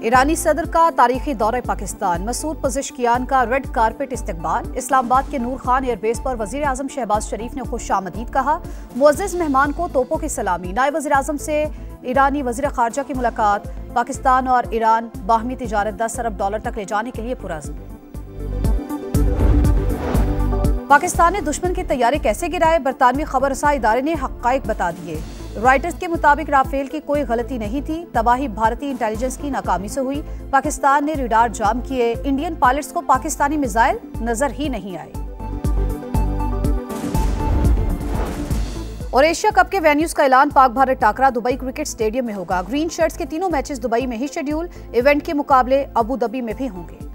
ईरानी सदर का तारीखी दौरे पाकिस्तान, मसूद पज़ेश्कियान का रेड कारपेट इस्तकबाल। इस्लामाबाद के नूर खान एयरबेस पर वज़ीर आज़म शहबाज शरीफ ने खुशामदीद कहा। मुअज़्ज़ज़ मेहमान को तोपों की सलामी। नायब वज़ीर आज़म से ईरानी वज़ीर ख़ारजा की मुलाकात। पाकिस्तान और ईरान बाहमी तिजारत $10 अरब तक ले जाने के लिए पुरज़्म। पाकिस्तान ने दुश्मन के तैयारे कैसे गिराए, बरतानवी खबर रसा इदारे ने हक़ाइक़ बता दिए। रॉयटर्स के मुताबिक राफेल की कोई गलती नहीं थी, तबाही भारतीय इंटेलिजेंस की नाकामी से हुई। पाकिस्तान ने रडार जाम किए, इंडियन पायलट्स को पाकिस्तानी मिसाइल नजर ही नहीं आए। और एशिया कप के वेन्यूज का ऐलान, Pak Bharat टाकरा Dubai cricket stadium में होगा। ग्रीन शर्ट्स के तीनों मैचेस दुबई में ही शेड्यूल। इवेंट के मुकाबले अबू धाबी में भी होंगे।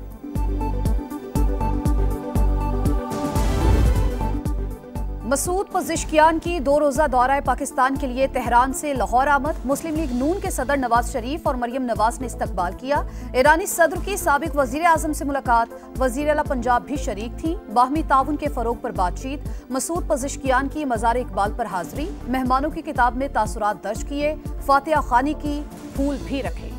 मसूद पज़ेश्कियान की 2 रोज़ा दौरा पाकिस्तान के लिए तेहरान से लाहौर आमद। मुस्लिम लीग नून के सदर नवाज शरीफ और मरियम नवाज ने इस्तकबाल किया। ईरानी सदर की साबिक वज़ीर आज़म से मुलाकात। वज़ीर आला पंजाब भी शरीक थी। बाहमी ताउन के फ़रोग पर बातचीत। मसूद पज़ेश्कियान की मज़ार इकबाल पर हाजिरी। मेहमानों की किताब में तासुरात दर्ज किए। फातिहा खानी की फूल भी रखे।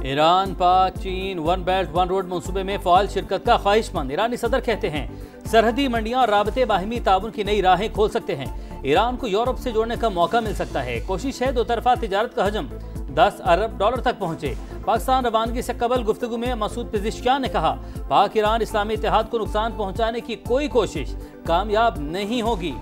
ईरान पाक चीन वन बेल्ट वन रोड मंसूबे में फ़ाल शिरकत का ख्वाहिशमंद। ईरानी सदर कहते हैं सरहदी मंडियां और राबते बाहिमी ताउन की नई राहें खोल सकते हैं। ईरान को यूरोप से जोड़ने का मौका मिल सकता है। कोशिश है दो तरफा तिजारत का हजम $10 अरब तक पहुंचे। पाकिस्तान रवानगी से कबल गुफ्तगू में मसूद पज़ेश्कियान ने कहा, पाक ईरान इस्लामी इत्तेहाद को नुकसान पहुंचाने की कोई कोशिश कामयाब नहीं होगी।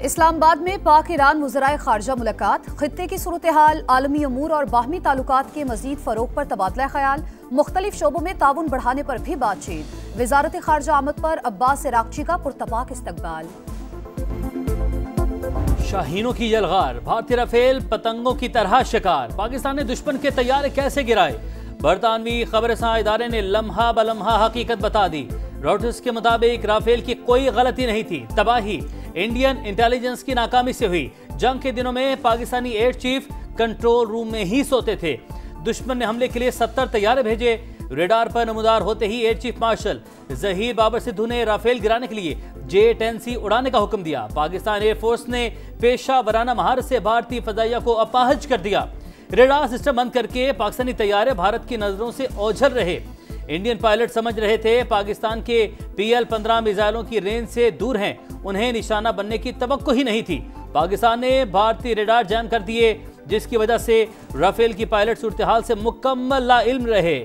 इस्लामाबाद में पाक ईरान वज़राए ख़ारजा मुलाकात। खित्ते की सूरत हाल, आलमी अमूर और बाहमी ताल्लुकात के मज़ीद फ़रोग़ पर तबादला ख्याल। मुख्तलिफ शोबों में ताउन बढ़ाने पर भी बातचीत। वज़ारत ख़ारजा आमद पर अब्बास इराक़ची का पुरतपाक इस्तकबाल। शाहीनों की यलगार, भारतीय राफेल पतंगों की तरह शिकार। पाकिस्तान ने दुश्मन के तैयारे कैसे गिराए, बरतानवी खबरसां इदारे ने लम्हा बलम्हा हकीकत बता दी। रॉयटर्स के मुताबिक राफेल की कोई गलती नहीं थी, तबाही इंडियन इंटेलिजेंस की नाकामी से हुई। जंग के दिनों में Pakistani air chief control room में ही सोते थे। दुश्मन ने हमले के लिए 70 तैयारे भेजे। रेडार पर नमूदार होते ही air chief marshal Zaheer Babar Sidhu ने राफेल गिराने के लिए J-10C उड़ाने का हुक्म दिया। पाकिस्तान एयरफोर्स ने पेशा वराना महारत से भारतीय फजाइया को अपाहज कर दिया। रेडार सिस्टम बंद करके पाकिस्तानी तैयारे भारत की नजरों से ओझल रहे। इंडियन पायलट समझ रहे थे पाकिस्तान के PL-15 मिसाइलों की रेंज से दूर हैं, उन्हें निशाना बनने की तवक्को ही नहीं थी। पाकिस्तान ने भारतीय रेडार जैम कर दिए, जिसकी वजह से राफेल की पायलट सूरत हाल से मुकम्मल लाइल्म रहे।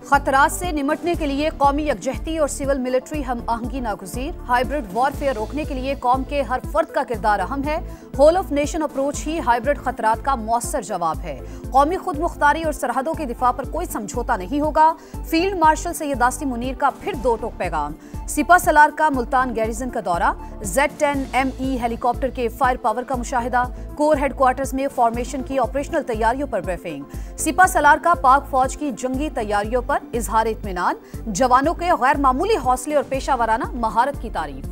खतरात से निमटने के लिए कौमी यकजहती और सिविल मिलिट्री हम आहंगी नागुज़ीर। हाइब्रिड वॉरफेयर रोकने के लिए कौम के हर फर्द का किरदार अहम है। होल ऑफ नेशन अप्रोच ही हाइब्रिड खतरात का मौसर जवाब है। कौमी खुद मुख्तारी और सरहदों के दिफा पर कोई समझौता नहीं होगा। फील्ड मार्शल सैयद आसिम मुनीर का फिर 2 टोक पैगाम। सिपा सलार का मुल्तान गैरिजन का दौरा। Z-10ME हेलीकॉप्टर के फायर पावर का मुशाहिदा। कोर हेडक्वार्टर्स में फॉर्मेशन की ऑपरेशनल तैयारियों पर ब्रीफिंग। सिपा सलार का पाक फौज की जंगी तैयारियों पर इजहार इत्मीनान। जवानों के गैर मामूली हौसले और पेशा वराना महारत की तारीफ।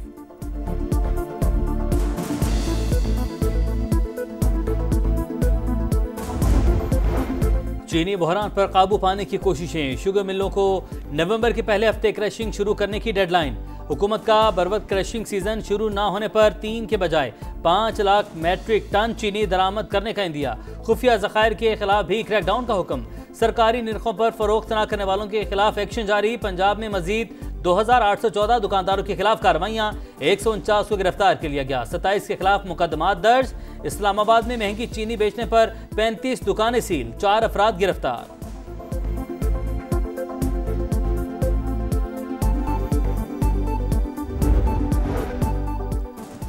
चीनी बहरान पर काबू पाने की कोशिशें। शुगर मिलों को नवंबर के पहले हफ्ते क्रशिंग शुरू करने की डेडलाइन। हुकूमत का बरवक्त क्रशिंग सीजन शुरू न होने पर 3 के बजाय 5 लाख मैट्रिक टन चीनी दरामद करने का इंदिया। खुफिया ज़खायर के खिलाफ भी क्रैकडाउन का हुक्म। सरकारी निर्खों पर फरोख्त न करने वालों के खिलाफ एक्शन जारी। पंजाब में मजीद 2814 दुकानदारों के खिलाफ कार्रवाइयाँ। 149 को गिरफ्तार कर लिया गया। 27 के खिलाफ मुकदमात दर्ज। इस्लामाबाद में महंगी चीनी बेचने पर 35 दुकानें सील, 4 अफराद गिरफ्तार।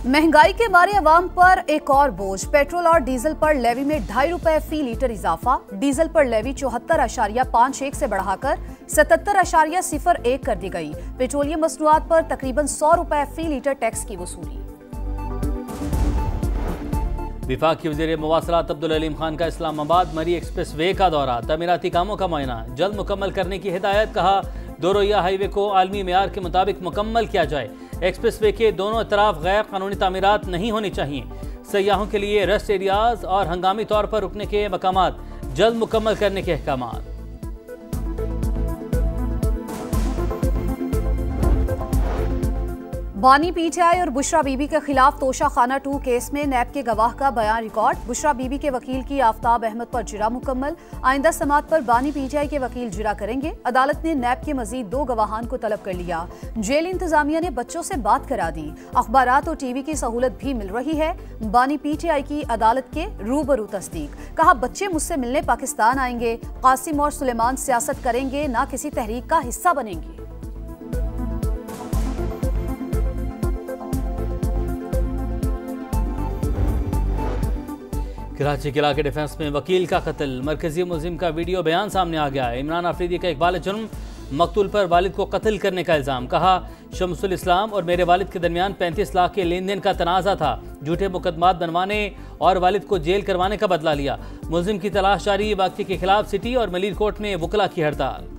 महंगाई के मारे अवाम पर एक और बोझ। पेट्रोल और डीजल पर लेवी में ₹2.5 फी लीटर इजाफा। डीजल पर लेवी 74.51 से बढ़ाकर 77.01 कर दी गई। पेट्रोलियम मसनूआत पर तकरीबन ₹100 फी लीटर टैक्स की वसूली। विफाक के वज़ीर मवासलात अब्दुल अलीम खान का इस्लामाबाद मरी एक्सप्रेस वे का दौरा। तमीराती कामों का मुआयना जल्द मुकम्मल करने की हिदायत। कहा दोरैया हाईवे को आलमी मेयार के मुताबिक मुकम्मल किया जाए। एक्सप्रेस वे के दोनों तरफ गैर कानूनी तामीरात नहीं होनी चाहिए। सयाहों के लिए रेस्ट एरियाज और हंगामी तौर पर रुकने के मकामात जल्द मुकम्मल करने के अहकामात। बानी पीटीआई और बुशरा बीबी के खिलाफ तोशा खाना 2 केस में नैब के गवाह का बयान रिकॉर्ड। बुशरा बीबी के वकील की आफ्ताब अहमद पर जिरा मुकम्मल। आइंदा समात पर बानी पीटीआई के वकील जिरा करेंगे। अदालत ने नैब के मजीद 2 गवाहान को तलब कर लिया। जेल इंतजामिया ने बच्चों से बात करा दी। अखबारात और टीवी की सहूलत भी मिल रही है। बानी पीटीआई की अदालत के रूबरू तस्दीक। कहा, बच्चे मुझसे मिलने पाकिस्तान आएंगे। कासिम और सुलेमान सियासत करेंगे, ना किसी तहरीक का हिस्सा बनेंगे। कराची के इलाके डिफेंस में वकील का कत्ल। मरकजी मुलजिम का वीडियो बयान सामने आ गया। इमरान आफरीदी का इकबाल जुर्म, मकतूल पर वालिद को कत्ल करने का इल्ज़ाम। कहा, शमसुल इस्लाम और मेरे वालिद के दरमियान 35 लाख के लेन देन का तनाज़ा था। झूठे मुकदमात बनवाने और वालिद को जेल करवाने का बदला लिया। मुलजिम की तलाश जारी। वाक़े के खिलाफ सिटी और मलीर कोर्ट में वकला की हड़ताल।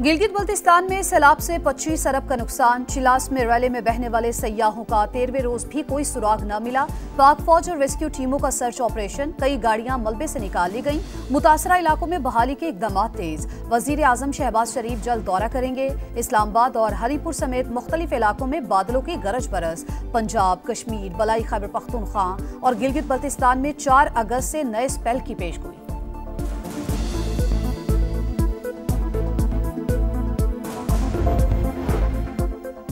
गिलगित बल्तिस्तान में सैलाब से 25 अरब का नुकसान। चिलास में रैली में बहने वाले सयाहों का 13वें रोज भी कोई सुराग न मिला। पाक फौज और रेस्क्यू टीमों का सर्च ऑपरेशन। कई गाड़ियां मलबे से निकाल ली गईं। मुतासरा इलाकों में बहाली के इकदाम तेज। वजीर आजम शहबाज शरीफ जल्द दौरा करेंगे। इस्लामाबाद और हरीपुर समेत मुख्तलिफ इलाकों में बादलों की गरज बरस। पंजाब, कश्मीर, बलाई खैबर पख्तूनख्वा और गिलगित बल्तिस्तान में 4 अगस्त से नए स्पेल की पेशगोई।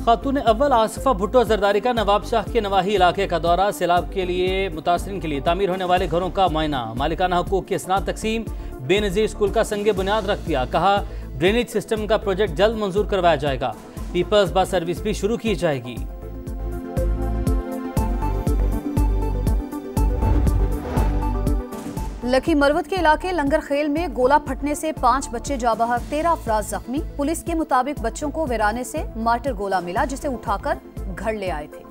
खातून अव्वल आसिफा भुट्टो जरदारी का नवाब शाह के नवाही इलाके का दौरा। सैलाब के लिए मुतासरीन के लिए तामीर होने वाले घरों का मुआयना। मालिकाना हुकूक की इसनाद तकसीम। बेनज़ीर स्कूल का संगे बुनियाद रख दिया। कहा, ड्रेनेज सिस्टम का प्रोजेक्ट जल्द मंजूर करवाया जाएगा। पीपल्स बस सर्विस भी शुरू की जाएगी। लखी मरवत के इलाके लंगर खेल में गोला फटने से 5 बच्चे जाबहक, 13 अफराद जख्मी। पुलिस के मुताबिक बच्चों को वीराने से मार्टर गोला मिला, जिसे उठाकर घर ले आए थे।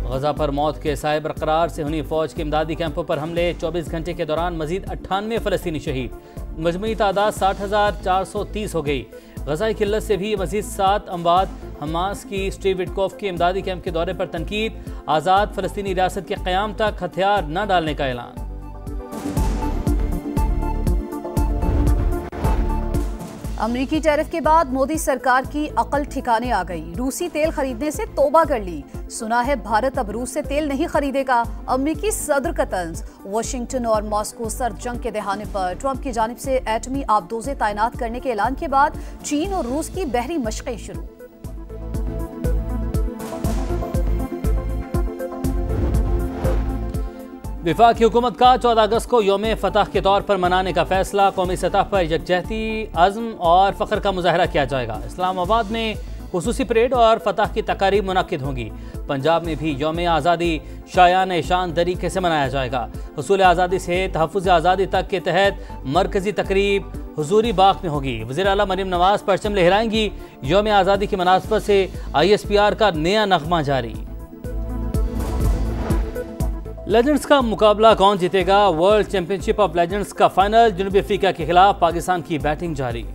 गजा पर मौत के साए बरकरार। से हुनी फौज के इमदादी कैंपों पर हमले। 24 घंटे के दौरान मजीद 98 फलस्तीनी शहीद। मजमूई तादाद 60,430 हो गई। गजाई किल्लत से भी मजीद 7 अमवात। हमास की स्टीव विटकॉफ के इमदादी कैंप के दौरे पर तनकीद। आज़ाद फलस्तीनी रियासत के क़याम तक हथियार न डालने का ऐलान। अमरीकी टैरिफ के बाद मोदी सरकार की अकल ठिकाने आ गई। रूसी तेल खरीदने से तौबा कर ली। सुना है भारत अब रूस से तेल नहीं खरीदेगा। अमरीकी सदर का तंज। वाशिंगटन और मॉस्को सर्द जंग के दहाने पर ट्रंप की जानिब से एटमी आबदोज़ें तैनात करने के ऐलान के बाद चीन और रूस की बहरी मशक़ें शुरू। विफाक की हुकूमत का 14 अगस्त को यौम फतह के तौर पर मनाने का फैसला। कौमी सतह पर यकजहती, अज़्म और फ़ख्र का मुजाहरा किया जाएगा। इस्लामाबाद में खुसूसी परेड और फतह की तकारीब मुनक्किद होंगी। पंजाब में भी यौम आज़ादी शायान शान तरीके से मनाया जाएगा। हुसूल आज़ादी से तहफ़्फ़ुज़ आज़ादी तक के तहत मरकज़ी तकरीब हुजूरी बाग में होगी। वज़ीर आला मरीम नवाज़ परचम लहराएंगी। यौम आज़ादी की मुनासबत से ISPR का नया नगमा जारी। लेजेंड्स का मुकाबला कौन जीतेगा? वर्ल्ड चैंपियनशिप ऑफ लेजेंड्स का फाइनल। जनूबी अफ्रीका के खिलाफ पाकिस्तान की बैटिंग जारी।